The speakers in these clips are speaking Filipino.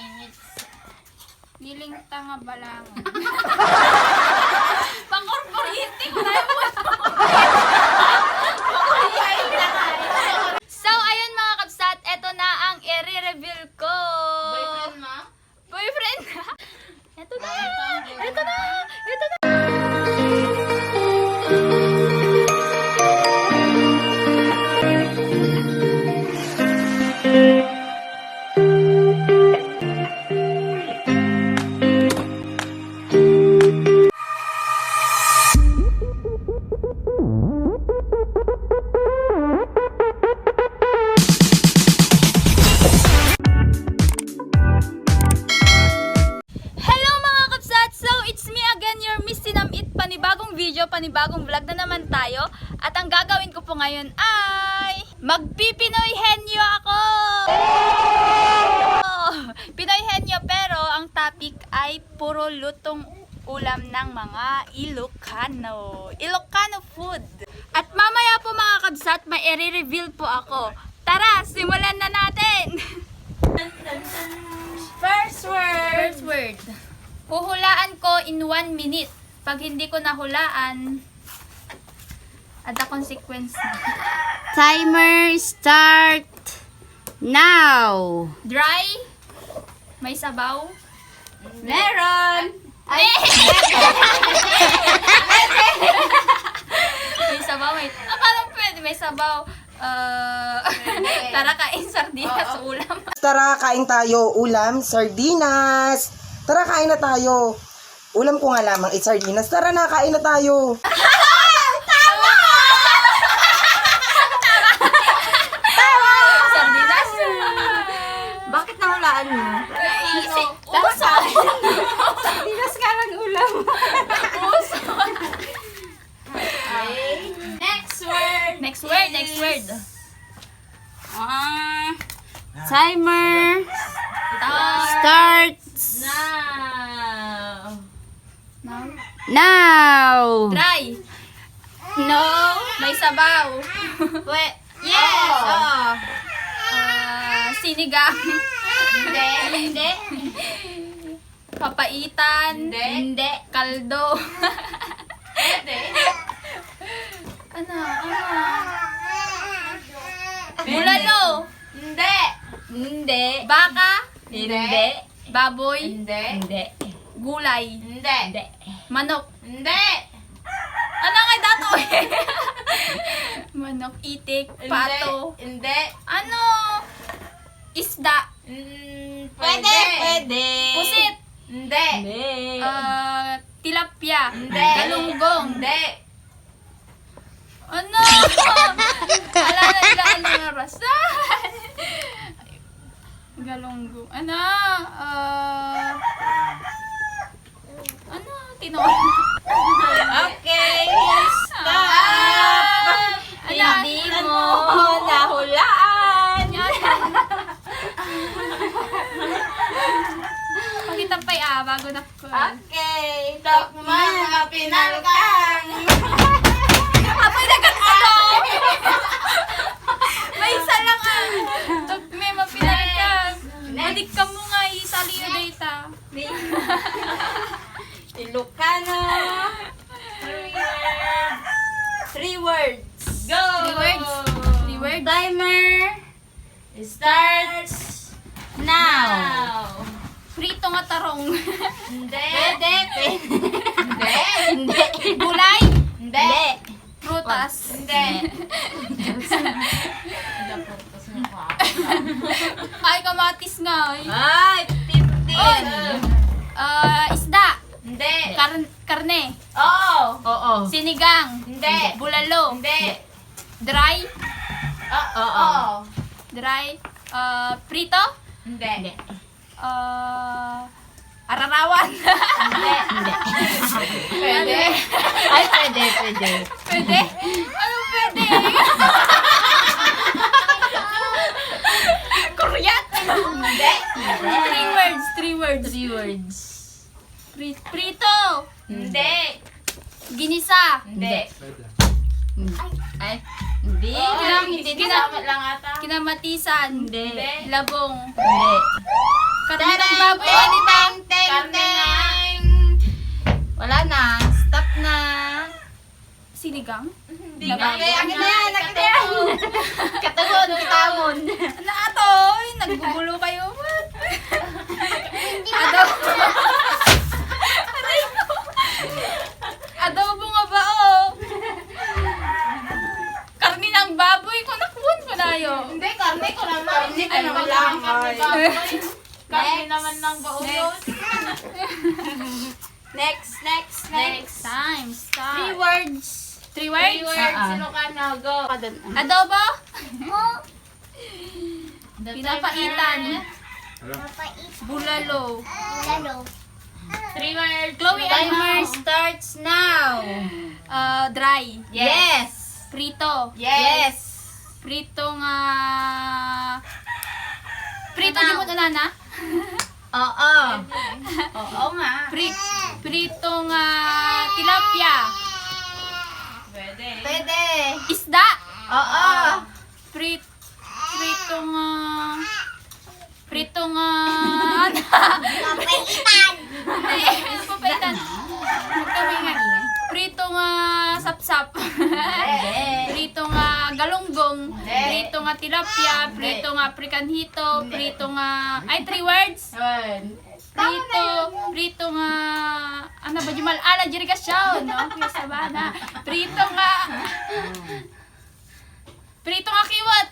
minutes. Niling tanga balangon. Pang-corporate ko na mo. So, ayun mga kabsat, eto na ang i-reveal ko. Boyfriend mo? Boyfriend na. Eto na. Eto na. Eto na. Panibagong video, panibagong vlog na naman tayo. At ang gagawin ko po ngayon ay magpipinoy henyo ako! Pinoy henyo, pero ang topic ay puro lutong ulam ng mga Ilocano. Ilocano food. At mamaya po mga kabsat, may i-reveal po ako. Tara, simulan na natin! First word. First word. Huhulaan ko in 1 minute. Pag hindi ko nahulaan, at the consequence na. Timer start now. Dry? May sabaw? Meron. Ay! May sabaw, may... Parang pwede, may sabaw. Tara kain sardinas sa ulam. Tara, kain tayo. Ulam, sardinas. Tara, kain na tayo. Ulam ko nga lamang, sardinas. Tara na, kain na tayo. Sardinas? Bakit nahulaan mo? Uso! Sardinas ka ng ulam. Uso! Okay. Next word. Next word, next word. Timer starts Now? now. Dry. No. May sabaw. Yes. Oh. Sinigang. Hindi. Hindi. Papaitan. Hindi. Kaldo. Hindi. Ano? Bulalo. Hindi. Hindi. Baka. Hindi. Baboy. Hindi. Hindi. Gulay. Hindi. Manok. Hindi. Ano kay dato? Manok, itik, pato. Hindi. Ano? Isda. Pwede. Pwede. Pusit. Hindi. Tilapia. Hindi. Galunggong. Hindi. Ano? Ala na sila ang narasan. Galunggong. Ano? Ano? Tinoy. Okay. Stop. Hindi mo nahulaan. Pakita pa bago na ko. Okay. Tokma, mapinalkang. Apoy nagat ano? May isa lang Tugme, mapinalikas. Madik ka mo nga, isaliyo data. Ilocano. 3 words. Go. 3 words. 3 words. Timer starts now. Prito nga tarong. Hindi. Pwede. Hindi. Hindi. Gulay. Hindi. Prutas. Hindi. Ay, kamatis nga. Ay, 15. Isda. Hindi. Karne. Oo. Sinigang. Hindi. Bulalo. Hindi. Dry. Oo. Dry. Prito. Hindi. Ararawan. Hindi. Pwede. Ay, pwede. Pwede? Ano pwede? Kuryat. Hindi. 3 words. 3 words. 3 words. Prito. Hindi. Ginisa. Hindi. Ay, hindi. Hindi. Kasama lang ata. Kinamatisan. Hindi. Labong. Hindi. Karne. baboy ni Tang Teng Karne na. Teng. Wala na. Stop na. Sinigang? Hindi nga. Akin na yan. Akin na yan. Katagod. Kitamon. Ano ato? Nagbubulo kayo. Adobo. Aray ko. Adobo nga ba oh? Karni ng baboy ko. Nakuhan ko na yun. Hindi, karne ko naman. Hindi ko Ay, naman wala. lang. Karne naman ng baon yun. Next. Next. Time. Start. 3 words. 3 words? 3 words. Ilocano. Go. Adobo? Pinapaitan. Bulalo. 3 words. Chloe, Timer ano? starts now. Dry. Yes. Prito. Yes. Prito nga... Prito Ano? di mo na? Oo. Oo nga. Prito nga tilapia. Pwede. Isda. Oo. Prito nga... Prito nga... Ano? Papaitan. Magkami nga. Prito nga sapsap. Prito nga galunggong. Prito nga tilapia. Prito nga prikanhito. Prito nga... Ay, 3 words. Prito nga... Ano ba, Jumal? Ala, jirikasyon. No? Kuya Sabana. Prito nga... Prito nga kiwat.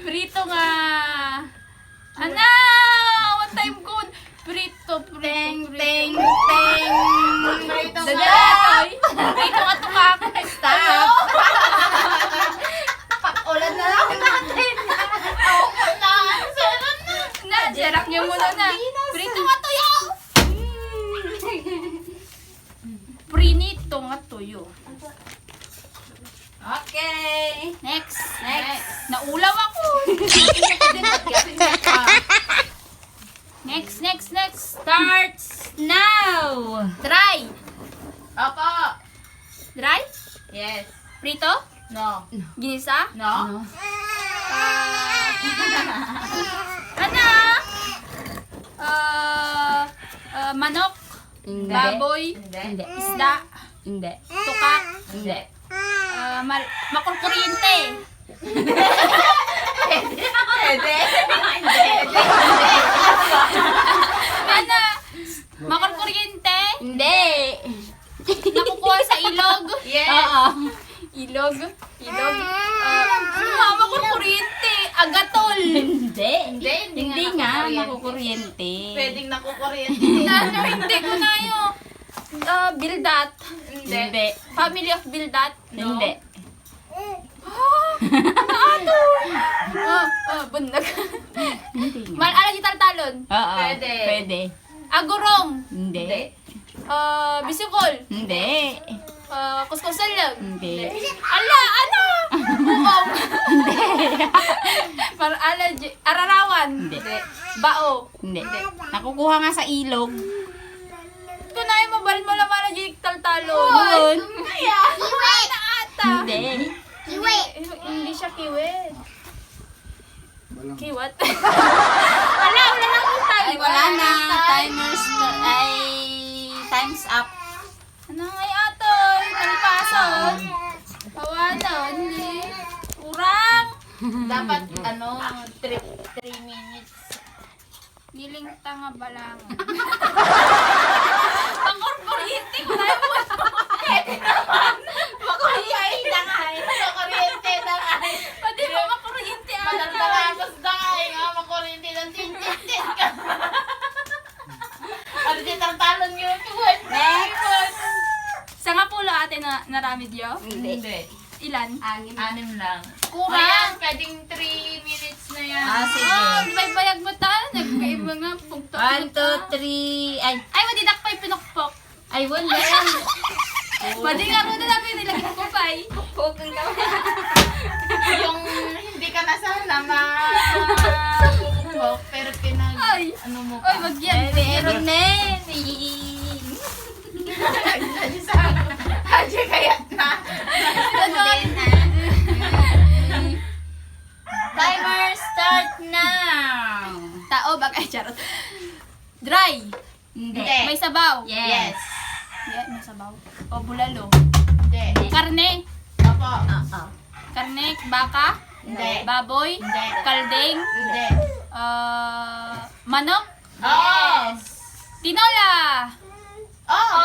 Prito nga... Ana! One time code. Prito. Teng. Dadatoy. Prito nga tukak. Stop. Pakulan na lang natin. Na, serak niyo muna na. Prito nga tuyo. Prinito nga tuyo. Okay. Next. Naulaw ako. Next. Starts now. Dry. Opo. Dry? Yes. Prito? No. Ginisa? No. Ano? Manok? Hindi. Baboy? Hindi. Isda? Hindi. Tukak? Hindi. Makurkuryente? Pwede. Ano? Makurkuryente? Hindi. Nakukuha sa ilog? Yes. Oo. Ilog? Makurkuryente? Agatol? Hindi. Hindi nga, makukuryente. Pwedeng nakukuryente. Ano, hindi ko na yun. Bildat? Hindi. Family of Bildat? Hindi. Bundag. Malala di taltalon? Oo. Pwede. Agurong? Hindi. Bisikol? Hindi. Kuskusan lang? Hindi. Ala, ano? Buong? Ararawan? Hindi. Bao? Hindi. Nakukuha nga sa ilog. Kung na yung mabalin mo lang mana di taltalon. Yun. Kiwet! Na ata. Hindi. Hindi siya kiwet. Kiwat? Wala na akong time. Ay, wala na. Time's up. Ano ngay atoy? Nalipason? Pawanon? Hindi. Kurang. Dapat, 3 minutes. Niling tanga balang. Pangkorporyente ko tayo mo. Makuryente na nga eh. Makuryente na nga. Pwede mo makuryente ata. Malantalakos na nga eh. Makuryente ng tintin ka. Ano din ang talon yun? Next. Sa nga pulo ate na narami diyo? Hindi. Ilan? 6 lang. Kurang. Ayan, pwedeng 3 minutes na yan. May bayag mo tayo. Nagkaiba nga. 1, 2, 3. Ay, madidak pa'y pinokpok. Ay, wala. Madi nga rin na namin nilagay ko pa'y. Pukang ka. Yung hindi ka na sana pero Ay. ano mo Ay, magyan. Meron na. Hadya kaya na. Timer start now. Matabang. Ay, charot. Dry. Hindi. May sabaw. Yes. Yeah, may sabaw. O bulalo. Hindi. Karne. Opo. Karne, baka. Hindi. Baboy. Hindi. Kaldeng. Hindi. Manok. Yes. Tinola. Oo.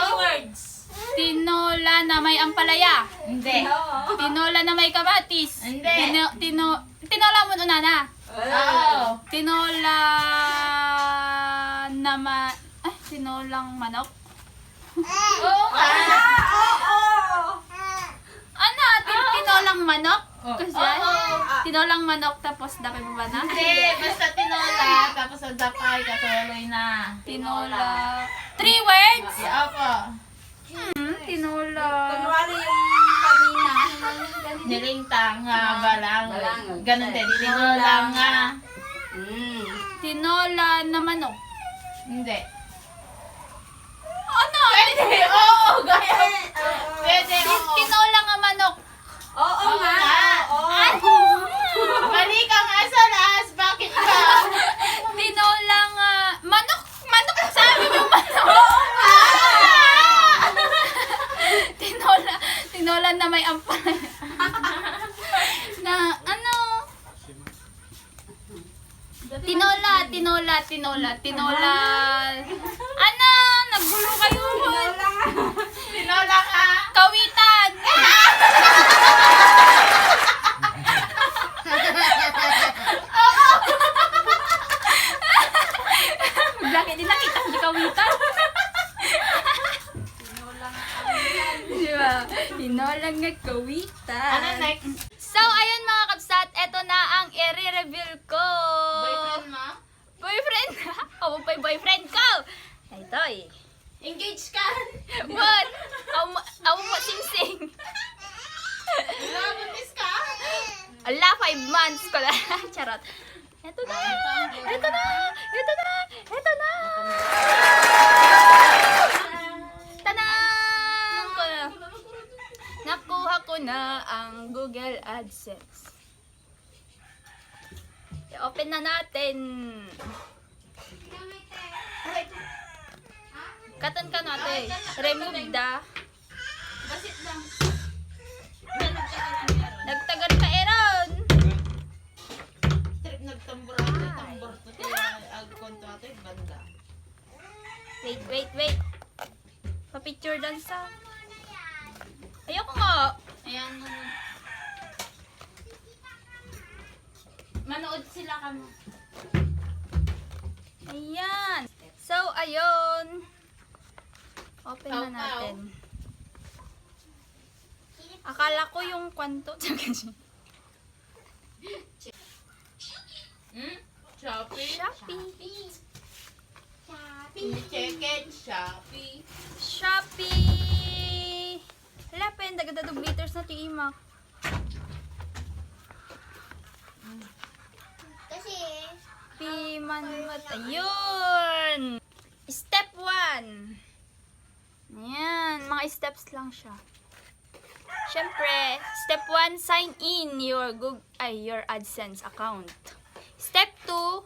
Tinola na may ampalaya. Hindi. Tinola na may kamatis. Hindi. Tinola mo na na. Oo. Tinola na tinolang manok. Oo nga. Ano? Tinolang manok? Kasi Oo. tinolang manok tapos dapay mo ba na? Hindi. Basta tinola. Tapos ang dapay katuloy na. Tinola. 3 words? Opo. Tinola. Nilingtang nga balangon. Ganun din. Tinola nga. Tinola na manok. Hindi. Ano? Pwede. Oo. Gaya. Pwede. Oo. Tinola nga manok. Oo nga. Mali ka nga sa last. Bakit ka? Tinola nga manok. Manok. Sabi niyo manok. Oo nga. Tinola na may ampalaya. Na ano? Tinola. Ano? Naggulo kayo. Tinola nga. Kawitan. Bakit din nakita si kawitan? Diba? Tinola nga kawitan. Ano next? So, ayun mga kabsat, eto na ang i-reveal ko. Boyfriend mo? Boyfriend? O, boyfriend ko! Ito eh. Engage ka? What? Aw mo sing-sing. Nabuntis ka? Ala, 5 months ko lang. Charot. Ito na! Ito na! Ito na! Ito na! Tanang! Nakuha ko na ang Google AdSense. I-open na natin. Katan ka natin. Remove the. Basit lang. Nagtagal ka eron. Trip nagtambor ako. Tambor to. Agkonto ato yung banda. Wait. Pa-picture dan sa. Ayoko nga. Ayan. Manood sila kamo. Ayan. So, ayun. Open na Pau-pau. natin. Akala ko yung kwanto. Shopee. Shopee. Check it. Shopee. Shopee. Wala pa yun. Dagadadog liters na tiimak. Pimanmat. Ayun. Step 1. Ayan. Mga steps lang siya. Siyempre, step 1, sign in your AdSense account. Step 2,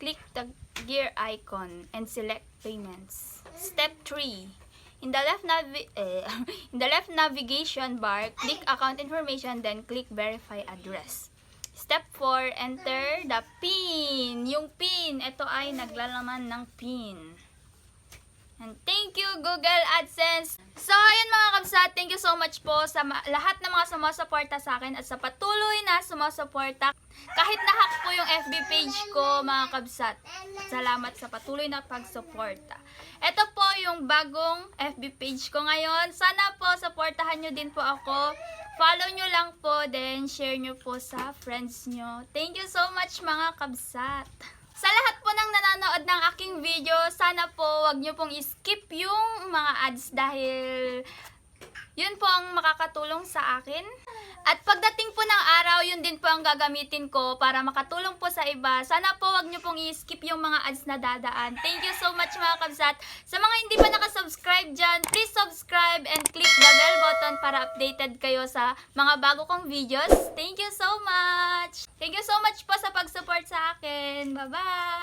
click the gear icon and select payments. Step 3, in the left navigation bar, click account information, then click verify address. Step 4, enter the PIN. Yung PIN, ito ay naglalaman ng PIN. And thank you, Google AdSense. So, ayun mga kabsat, thank you so much po sa lahat ng mga sumusuporta sa akin at sa patuloy na sumusuporta. Kahit na-hack po yung FB page ko, mga kabsat. Salamat sa patuloy na pagsuporta. Ito po yung bagong FB page ko ngayon. Sana po, supportahan nyo din po ako. Follow nyo lang po, then share nyo po sa friends nyo. Thank you so much, mga kabsat. Sa lahat po ng nanonood ng aking video, sana po wag nyo pong i-skip yung mga ads dahil yun po ang makakatulong sa akin. At pagdating po ng araw, yun din po ang gagamitin ko para makatulong po sa iba. Sana po wag nyo pong i-skip yung mga ads na dadaan. Thank you so much mga kabsat. Sa mga hindi pa nakasubscribe dyan, please subscribe and click the bell button para updated kayo sa mga bago kong videos. Thank you so much! Thank you so much po sa pag-support sa akin. Bye-bye!